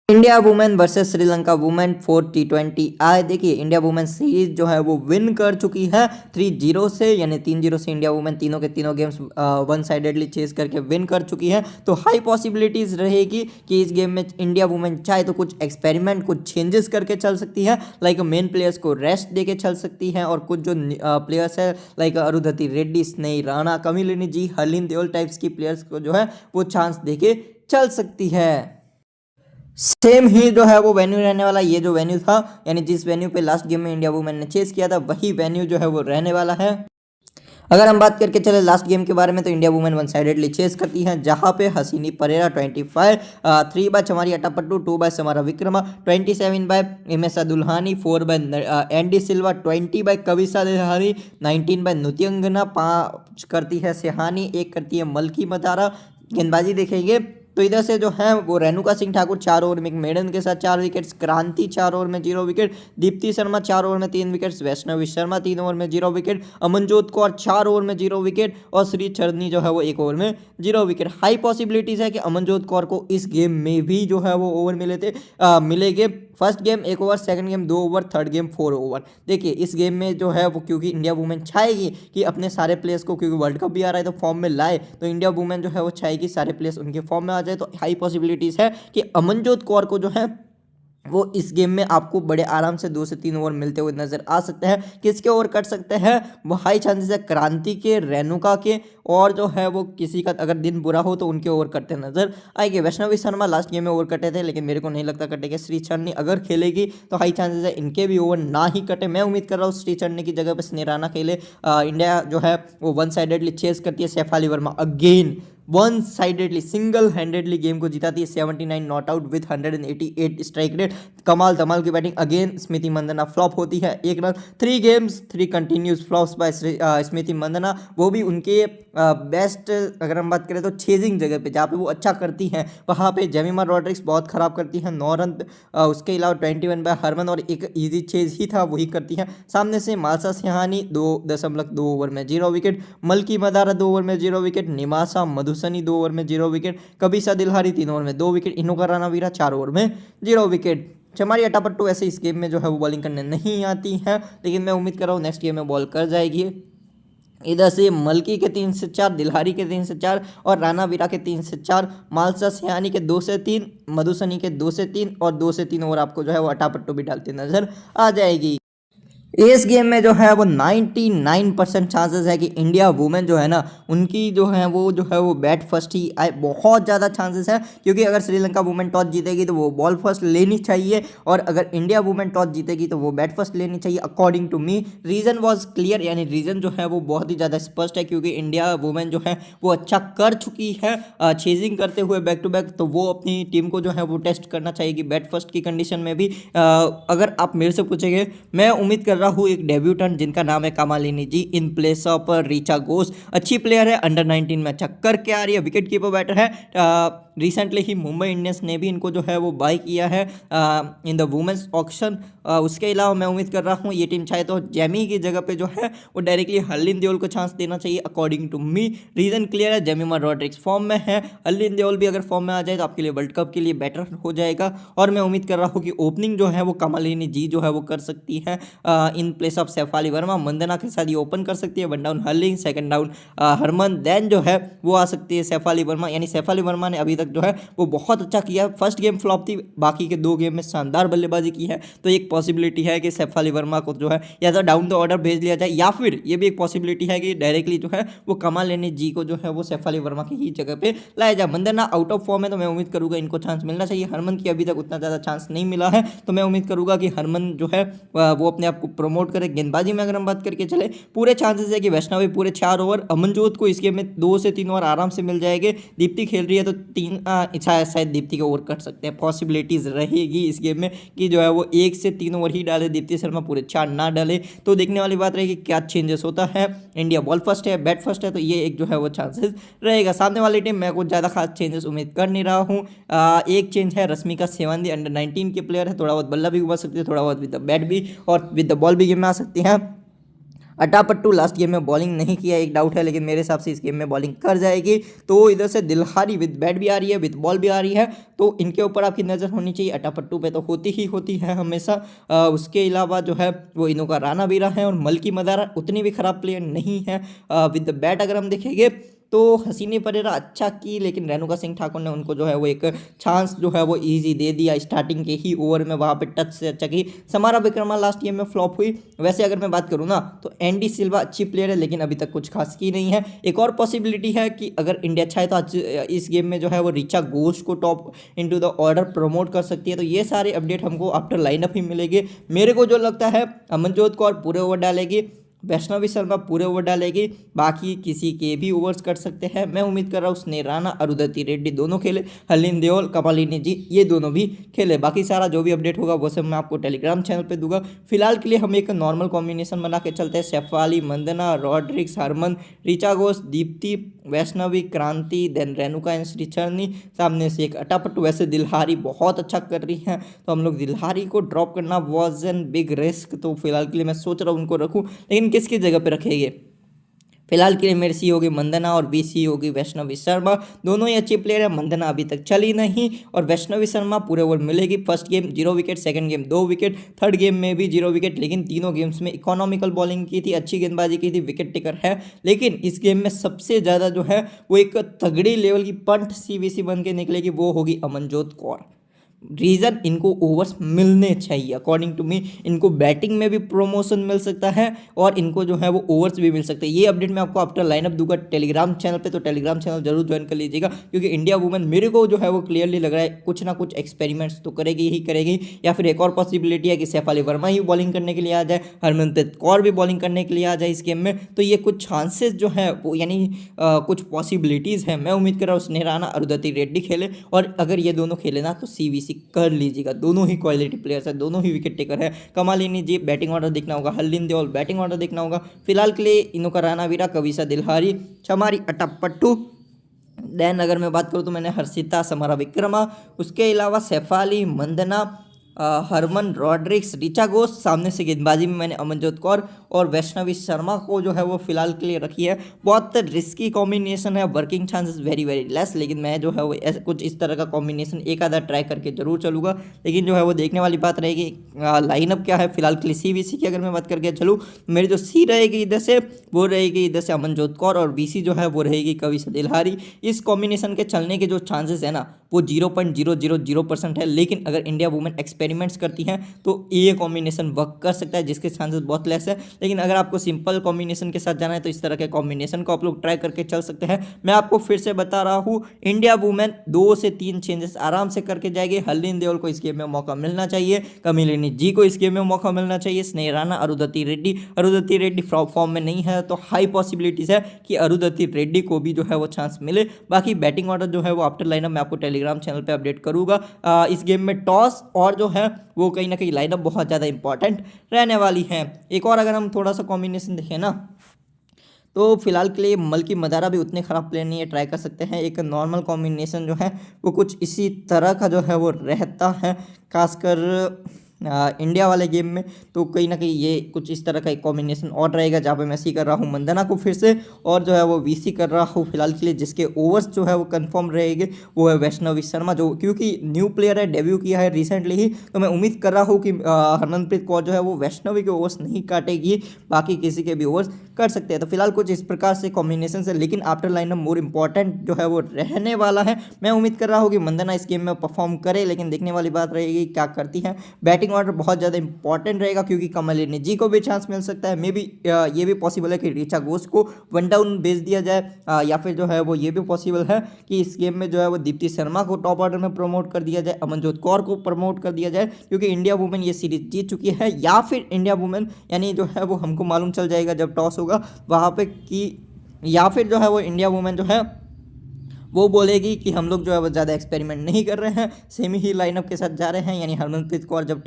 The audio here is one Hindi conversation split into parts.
India women versus Sri Lanka women 4 T20 आज देखिए इंडिया वुमेन सीरीज जो है वो विन कर चुकी है 3-0 से, यानी 3-0 से इंडिया वुमेन तीनों के तीनों गेम्स वन साइडेडली चेस करके विन कर चुकी है। तो हाई पॉसिबिलिटीज रहेगी कि इस गेम में इंडिया वुमेन चाहे तो कुछ एक्सपेरिमेंट, कुछ चेंजेस करके चल सकती है, लाइक मेन प्लेयर्स को रेस्ट दे के चल सकती है, और कुछ जो प्लेयर्स है लाइक अरुंधति रेड्डी, स्नेही राणा, कमिलिनी जी, हरलीन देओल टाइप्स की प्लेयर्स को जो है वो चांस दे के चल सकती है। सेम ही जो है वो वेन्यू रहने वाला, ये जो वेन्यू था यानी जिस वेन्यू पे लास्ट गेम में इंडिया वुमेन ने चेस किया था वही वेन्यू जो है वो रहने वाला है। अगर हम बात करके चले लास्ट गेम के बारे में तो India women one sidedly chase करती हैं, जहां पे Hasini Perera 25, 3 by Chamari Atapattu, 2 by Samarawickrama, 27 by Imesha Dulani, 4 by एंडी सिल्वा, 20 बाय कविसा दिल्हारी, 19 बाय नुतियंगना, 5 करती है सेहानी, 1 करती है मलकी मतारा। गेंदबाजी देखेंगे तो इधर से जो है वो रेणुका सिंह ठाकुर 4 ओवर में एक मेडन के साथ 4 विकेट्स, क्रांति 4 ओवर में 0 विकेट, दीप्ति शर्मा 4 ओवर में 3 विकेट्स, वैष्णवी शर्मा 3 ओवर में 0 विकेट, अमनजोत कौर 4 ओवर में 0 विकेट और श्री चरनी जो है वो 1 ओवर में 0 विकेट। हाई पॉसिबिलिटीज है कि अमनजोत कौर को इस गेम में भी जो है वो ओवर मिलेंगे। First game 1 over, second game 2 over, third game 4 over. देखिए इस गेम में जो है वो क्योंकि इंडिया वुमेन चाहेगी कि अपने सारे प्लेयर्स को, क्योंकि वर्ल्ड कप भी आ रहा है तो फॉर्म में लाए, तो इंडिया वुमेन जो है वो चाहेगी सारे प्लेयर्स उनके फॉर्म में आ जाए। तो हाई पॉसिबिलिटीज है कि अमनजोत कौर को जो है वो इस गेम में आपको बड़े आराम से 2 से 3 ओवर मिलते हुए नजर आ सकते हैं। किसके ओवर कट सकते हैं वो हाई चांसेस है क्रांति के, रेणुका के, और जो है वो किसी का अगर दिन बुरा हो तो उनके ओवर कटते नजर आएंगे। वैष्णवी शर्मा लास्ट गेम में ओवर कटे थे लेकिन मेरे को नहीं लगता कटेंगे। श्री चरनी अगर खेलेगी तो हाई चांसेस है इनके भी ओवर ना ही कटे। मैं उम्मीद कर रहा हूँ श्री चरनी की जगह पर स्नेहा राणा खेले। इंडिया जो है वो वन साइडेडली चेस करती है। Shafali Verma again one sidedly single handedly game को जिताती है। 79 not out with 188 strike rate. कमाल धमाल की बैटिंग। अगेन स्मृति मंदना फ्लॉप होती है 1 run. 3 games 3 continuous flops by Smriti Mandhana, वो भी उनके बेस्ट अगर हम बात करें तो चेजिंग जगह पे जहाँ पे वो अच्छा करती हैं वहाँ पे जेमिमा रॉड्रिक्स बहुत खराब करती हैं 9 रन। उसके अलावा 21 बाय हरमन और एक इजी चेज ही था वही करती हैं। सामने से मालसा सिहानी 2.2 ओवर में 0 विकेट, मलकी मदारा 2 ओवर में 0 विकेट, निमासा मधुसनी 2 ओवर में 0 विकेट, कबिसा दिल्हारी 3 ओवर में 2 विकेट, इनोका रानावीरा 4 ओवर में 0 विकेट। चमारी अटापट्टू ऐसे इस गेम में जो है वो बॉलिंग करने नहीं आती हैं, लेकिन मैं उम्मीद कर रहा हूँ नेक्स्ट गेम में बॉल कर जाएगी। इधर से मलकी के 3 से 4, दिल्हारी के 3 से 4 और रानावीरा के 3 से 4, मालसा सिहानी के 2 से 3, मधुसनी के 2 से 3 और 2 से 3 ओवर आपको जो है वो अटापट्टू भी डालती नजर आ जाएगी। इस गेम में जो है वो 99% चांसेस है कि इंडिया वुमेन जो है ना उनकी जो है वो बैट फर्स्ट ही आए। बहुत ज़्यादा चांसेस है क्योंकि अगर श्रीलंका वुमेन टॉस जीतेगी तो वो बॉल फर्स्ट लेनी चाहिए, और अगर इंडिया वुमेन टॉस जीतेगी तो वो बैट फर्स्ट लेनी चाहिए according to me. Reason was clear, यानी रीज़न जो है वो बहुत ही ज़्यादा स्पष्ट है क्योंकि इंडिया वुमेन जो है वो अच्छा कर चुकी है चेजिंग करते हुए बैक टू बैक, तो वो अपनी टीम को जो है वो टेस्ट करना चाहिए बैट फर्स्ट की कंडीशन में भी। अगर आप मेरे से पूछेंगे, मैं उम्मीद कर रहा हूँ एक डेब्यूटेंट जिनका नाम है Kamalini ji in place of Richa Ghosh. अच्छी प्लेयर है, अंडर 19 में अच्छा करके आ रही है, विकेट कीपर बैटर है। रिसेंटली ही मुंबई इंडियंस ने भी इनको जो है वो बाय किया है इन द वुमेन्स ऑक्शन। उसके अलावा मैं उम्मीद कर रहा हूँ ये टीम चाहे तो जेमी की जगह पे जो है वो डायरेक्टली हरलीन देओल को चांस देना चाहिए according to me. Reason clear है, जेमिमा रॉड्रिक्स फॉर्म में है, हरलीन देओल भी अगर फॉर्म में आ जाए तो आपके लिए वर्ल्ड कप के लिए बेटर हो जाएगा। और मैं उम्मीद कर रहा हूँ कि ओपनिंग जो है वो कमालिनी जी जो है वो कर सकती है in place of Shafali Verma. Mandhana के साथ ये ओपन कर सकती है, 1 down Harleen, 2nd down Harman, then जो है वो आ सकती है सैफ अली वर्मा। यानी सैफ अली वर्मा ने अभी तक जो है वो बहुत अच्छा किया। फर्स्ट गेम फ्लॉप थी, बाकी के 2 गेम में शानदार बल्लेबाजी की है, तो एक पॉसिबिलिटी है कि सैफ अली वर्मा को जो है या तो डाउन द ऑर्डर भेज लिया जाए, या फिर ये भी एक पॉसिबिलिटी है कि डायरेक्टली जो है वो कमालिनी जी को जो है वो सैफ अली वर्मा की ही जगह पे लाया जाए। मंदना आउट ऑफ फॉर्म है तो मैं उम्मीद करूंगा इनको चांस मिलना चाहिए। हरमन की अभी तक उतना ज़्यादा चांस नहीं मिला है, तो मैं उम्मीद करूंगा कि हरमन जो है वो अपने आप को प्रमोट करे। गेंदबाजी में अगर हम बात करके चले, पूरे चांसेस है कि वैष्णवी पूरे 4 ओवर, अमनजोत को इस गेम में 2 से 3 ओवर आराम से मिल जाएंगे। दीप्ति खेल रही है तो 3 शायद दीप्ति के ओवर कट सकते हैं, पॉसिबिलिटीज रहेगी इस गेम में कि जो है वो 1 से 3 ओवर ही डाले, दीप्ति शर्मा पूरे 4 ना डाले। तो देखने वाली बात रहेगी क्या चेंजेस होता है। इंडिया बॉल फर्स्ट है, बैट फर्स्ट है, तो ये एक जो है वो चांसेस रहेगा। सामने वाली टीम मैं कुछ ज़्यादा खास चेंजेस उम्मीद कर नहीं रहा हूँ। एक चेंज है, रश्मिका सेवांदी अंडर 19 के प्लेयर है, थोड़ा बहुत बल्ला भी घुमा सकती है, थोड़ा बहुत विद द बैट भी और विद द बॉल भी गेम में आ सकती हैं। अटापट्टू लास्ट गेम में बॉलिंग नहीं किया, एक डाउट है, लेकिन मेरे हिसाब से इस गेम में बॉलिंग कर जाएगी। तो इधर से दिलहारी विद बैट भी आ रही है, विद बॉल भी आ रही है, तो इनके ऊपर आपकी नज़र होनी चाहिए। अटापट्टू पे तो होती ही होती है हमेशा। उसके अलावा जो है वो इनों का राना भी रहा है, और मलकी मदारा उतनी भी खराब प्लेयर नहीं है। विद द बैट अगर हम देखेंगे तो हसीनी परेरा अच्छा की, लेकिन रेणुका सिंह ठाकुर ने उनको जो है वो एक चांस जो है वो इजी दे दिया स्टार्टिंग के ही ओवर में, वहाँ पे टच से अच्छा की। समारा विक्रमा लास्ट गेम में फ्लॉप हुई। वैसे अगर मैं बात करूँ ना तो एंडी सिल्वा अच्छी प्लेयर है, लेकिन अभी तक कुछ खास की नहीं है। एक और पॉसिबिलिटी है कि अगर इंडिया चाहे तो आज इस गेम में जो है वो ऋचा घोष को top into the order promote कर सकती है। तो ये सारे अपडेट हमको आफ्टर लाइनअप ही मिलेंगे। मेरे को जो लगता है अमनजोत कौर पूरे ओवर डालेगी, वैष्णवी शर्मा पूरे ओवर डालेगी, बाकी किसी के भी ओवर्स कर सकते हैं। मैं उम्मीद कर रहा हूँ स्नेह राणा, अरुंधति रेड्डी दोनों खेले, हरलीन देओल, कमालिनी जी ये दोनों भी खेले। बाकी सारा जो भी अपडेट होगा वो सब मैं आपको टेलीग्राम चैनल पे दूंगा। फिलहाल के लिए हम एक नॉर्मल कॉम्बिनेशन बना के चलते हैं। शेफाली, मंदना, रॉड्रिक्स, हरमन, ऋचा घोष, दीप्ति, वैष्णवी, क्रांति, देन रेणुका एंड श्रीचरणी, सामने से एक अटापट्टू। वैसे दिलहारी बहुत अच्छा कर रही है, तो हम लोग दिलहारी को ड्रॉप करना वॉज एन बिग रिस्क, तो फिलहाल के लिए मैं सोच रहा हूँ उनको रखूँ, लेकिन किसकी जगह पे रखेंगे। फिलहाल के लिए मेरी सी होगी मंदना और बी सी होगी वैष्णवी शर्मा। दोनों ही अच्छी प्लेयर है। मंदना अभी तक चली नहीं और वैष्णवी शर्मा पूरे ओवर मिलेगी। First game 0 wicket, second game 2 wicket, third game में भी 0 विकेट, लेकिन तीनों गेम्स में इकोनॉमिकल बॉलिंग की थी, अच्छी गेंदबाजी की थी, विकेट टेकर है। लेकिन इस गेम में सबसे ज़्यादा जो है वो एक तगड़ी लेवल की पंट CVC बन के निकलेगी, वो होगी अमनजोत कौर। रीज़न, इनको ओवर्स मिलने चाहिए अकॉर्डिंग टू मी। इनको बैटिंग में भी प्रमोशन मिल सकता है और इनको जो है वो ओवर्स भी मिल सकते हैं। ये अपडेट मैं आपको आफ्टर लाइनअप दूंगा टेलीग्राम चैनल पे, तो टेलीग्राम चैनल जरूर ज्वाइन कर लीजिएगा, क्योंकि इंडिया वुमेन मेरे को जो है वो क्लियरली लग रहा है कुछ ना कुछ एक्सपेरिमेंट्स तो करेगी ही करेगी। या फिर एक और पॉसिबिलिटी है कि शेफाली वर्मा ही बॉलिंग करने के लिए आ जाए, हरमनप्रीत कौर भी बॉलिंग करने के लिए आ जाए इस गेम में। तो ये कुछ चांसेस जो है वो यानी कुछ पॉसिबिलिटीज़ हैं। मैं उम्मीद कर रहा हूँ स्नेह राणा, अरुंधति रेड्डी खेले, और अगर ये दोनों खेले ना तो CVC कर लीजिएगा। दोनों ही क्वालिटी प्लेयर्स है, दोनों ही विकेट टेकर है। कमालिनी जी बैटिंग ऑर्डर देखना होगा, हरलीन देओल बैटिंग ऑर्डर देखना होगा। फिलहाल के लिए इनों का राणा वीरा, कविसा दिलहारी, चमारी अटापट्टू। देन अगर मैं बात करूँ तो मैंने हर्षिता, समारा विक्रमा, उसके अलावा शेफाली, मंदना, हरमन, रॉड्रिक्स, ऋचा घोष। सामने से गेंदबाजी में मैंने अमनजोत कौर और वैष्णवी शर्मा को जो है वो फिलहाल के लिए रखी है। बहुत रिस्की कॉम्बिनेशन है, working chances very very less, लेकिन मैं जो है वो ऐसे कुछ इस तरह का कॉम्बिनेशन एक आधा ट्राई करके जरूर चलूँगा। लेकिन जो है वो देखने वाली बात रहेगी लाइनअप क्या है। फिलहाल के लिए CVC की अगर मैं बात करके चलूँ, मेरी जो सी रहेगी इधर से, वो रहेगी इधर से अमनजोत कौर, और BC जो है वो रहेगी कविसा दिलहारी। इस कॉम्बिनेशन के चलने के जो चांसेस है ना वो 0.000% है, लेकिन अगर इंडिया वुमेन एक्सपेरिमेंट्स करती हैं तो ये कॉम्बिनेशन वर्क कर सकता है, जिसके चांसेस बहुत लेस है। लेकिन अगर आपको सिंपल कॉम्बिनेशन के साथ जाना है तो इस तरह के कॉम्बिनेशन को आप लोग ट्राई करके चल सकते हैं। मैं आपको फिर से बता रहा हूँ, इंडिया वुमेन 2 से 3 चेंजेस आराम से करके जाएगी। हरलीन देओल को इस गेम में मौका मिलना चाहिए, कमिलिनी जी को इस गेम में मौका मिलना चाहिए, स्नेह राणा, अरुंधति रेड्डी फॉर्म में नहीं है, तो हाई पॉसिबिलिटीज़ है कि अरुंधति रेड्डी को भी जो है वो चांस मिले। बाकी बैटिंग ऑर्डर जो है वो आफ्टर लाइनअप मैं आपको टेलीग्राम चैनल पे अपडेट करूंगा। इस गेम में टॉस और जो है वो कहीं ना कहीं लाइनअप बहुत ज़्यादा इंपॉर्टेंट रहने वाली है। एक और अगर हम थोड़ा सा कॉम्बिनेशन देखें ना, तो फिलहाल के लिए मलकी मदारा भी उतने ख़राब प्लेयर नहीं है, ट्राई कर सकते हैं। एक नॉर्मल कॉम्बिनेशन जो है वो कुछ इसी तरह का जो है वो रहता है, खासकर इंडिया वाले गेम में। तो कहीं ना कहीं ये कुछ इस तरह का एक कॉम्बिनेशन और रहेगा, जहाँ पे मैं सी कर रहा हूँ मंदना को फिर से, और जो है वो VC कर रहा हूँ फिलहाल के लिए। जिसके ओवर्स जो है वो कंफर्म रहेंगे वो है वैष्णवी शर्मा, जो क्योंकि न्यू प्लेयर है, डेब्यू किया है रिसेंटली ही, तो मैं उम्मीद कर रहा हूँ कि हरमनप्रीत कौर जो है वो वैष्णवी के ओवर्स नहीं काटेगी, बाकी किसी के भी ओवर्स कर सकते हैं। तो फिलहाल कुछ इस प्रकार से कॉम्बिनेशन है, लेकिन आफ्टर लाइनअप मोर इंपॉर्टेंट जो है वो रहने वाला है। मैं उम्मीद कर रहा हूँ कि मंदना इस गेम में परफॉर्म करे, लेकिन देखने वाली बात रहेगी क्या करती है। बैटिंग ऑर्डर बहुत ज़्यादा इंपॉर्टेंट रहेगा, क्योंकि कमलिनी जी को भी चांस मिल सकता है। मे बी ये भी पॉसिबल है कि ऋचा घोष को 1 डाउन भेज दिया जाए, या फिर जो है वो ये भी पॉसिबल है कि इस गेम में जो है वो दीप्ति शर्मा को टॉप ऑर्डर में प्रमोट कर दिया जाए, अमनजोत कौर को प्रमोट कर दिया जाए, क्योंकि इंडिया वुमेन ये सीरीज जीत चुकी है। या फिर इंडिया वुमेन यानी जो है वो हमको मालूम चल जाएगा जब टॉस होगा वहाँ पे कि, या फिर जो है वो इंडिया वुमेन जो है वो बोलेगी कि हम लोग जो है वो ज़्यादा एक्सपेरिमेंट नहीं कर रहे हैं, सेमी ही लाइनअप के साथ जा रहे हैं। यानी हरमनप्रीत कौर जब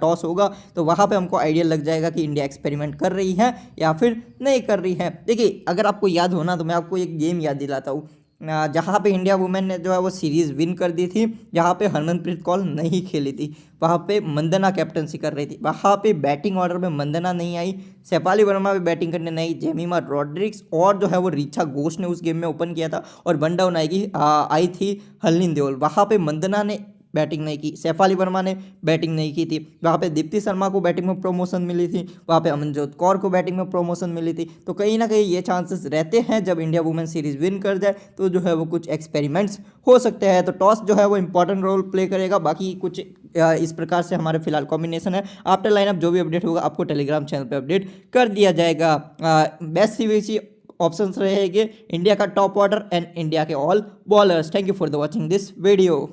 टॉस होगा तो वहाँ पे हमको आइडिया लग जाएगा कि इंडिया एक्सपेरिमेंट कर रही है या फिर नहीं कर रही है। देखिए, अगर आपको याद हो ना तो मैं आपको एक गेम याद दिलाता हूँ। जहाँ पे इंडिया वुमेन ने जो है वो सीरीज़ विन कर दी थी, जहाँ पे हरमनप्रीत कौर नहीं खेली थी, वहाँ पे मंदना कैप्टनसी कर रही थी, वहाँ पे बैटिंग ऑर्डर में मंदना नहीं आई, शेफाली वर्मा भी बैटिंग करने नहीं, जेमिमा रॉड्रिक्स और जो है वो ऋचा घोष ने उस गेम में ओपन किया था और वन डाउन आई थी हरलीन देओल। वहाँ पे मंदना ने बैटिंग नहीं की, शेफाली वर्मा ने बैटिंग नहीं की थी, वहाँ पे दीप्ति शर्मा को बैटिंग में प्रमोशन मिली थी, वहाँ पे अमनजोत कौर को बैटिंग में प्रमोशन मिली थी। तो कहीं ना कहीं ये चांसेस रहते हैं जब इंडिया वुमेन सीरीज विन कर जाए तो जो है वो कुछ एक्सपेरिमेंट्स हो सकते हैं। तो टॉस जो है वो इंपॉर्टेंट रोल प्ले करेगा। बाकी कुछ इस प्रकार से हमारे फिलहाल कॉम्बिनेशन है। आफ्टर लाइनअप जो भी अपडेट होगा आपको टेलीग्राम चैनल पर अपडेट कर दिया जाएगा। बेस्ट सीवीसी ऑप्शंस रहेंगे इंडिया का टॉप ऑर्डर एंड इंडिया के all bowlers. Thank you for the watching this video.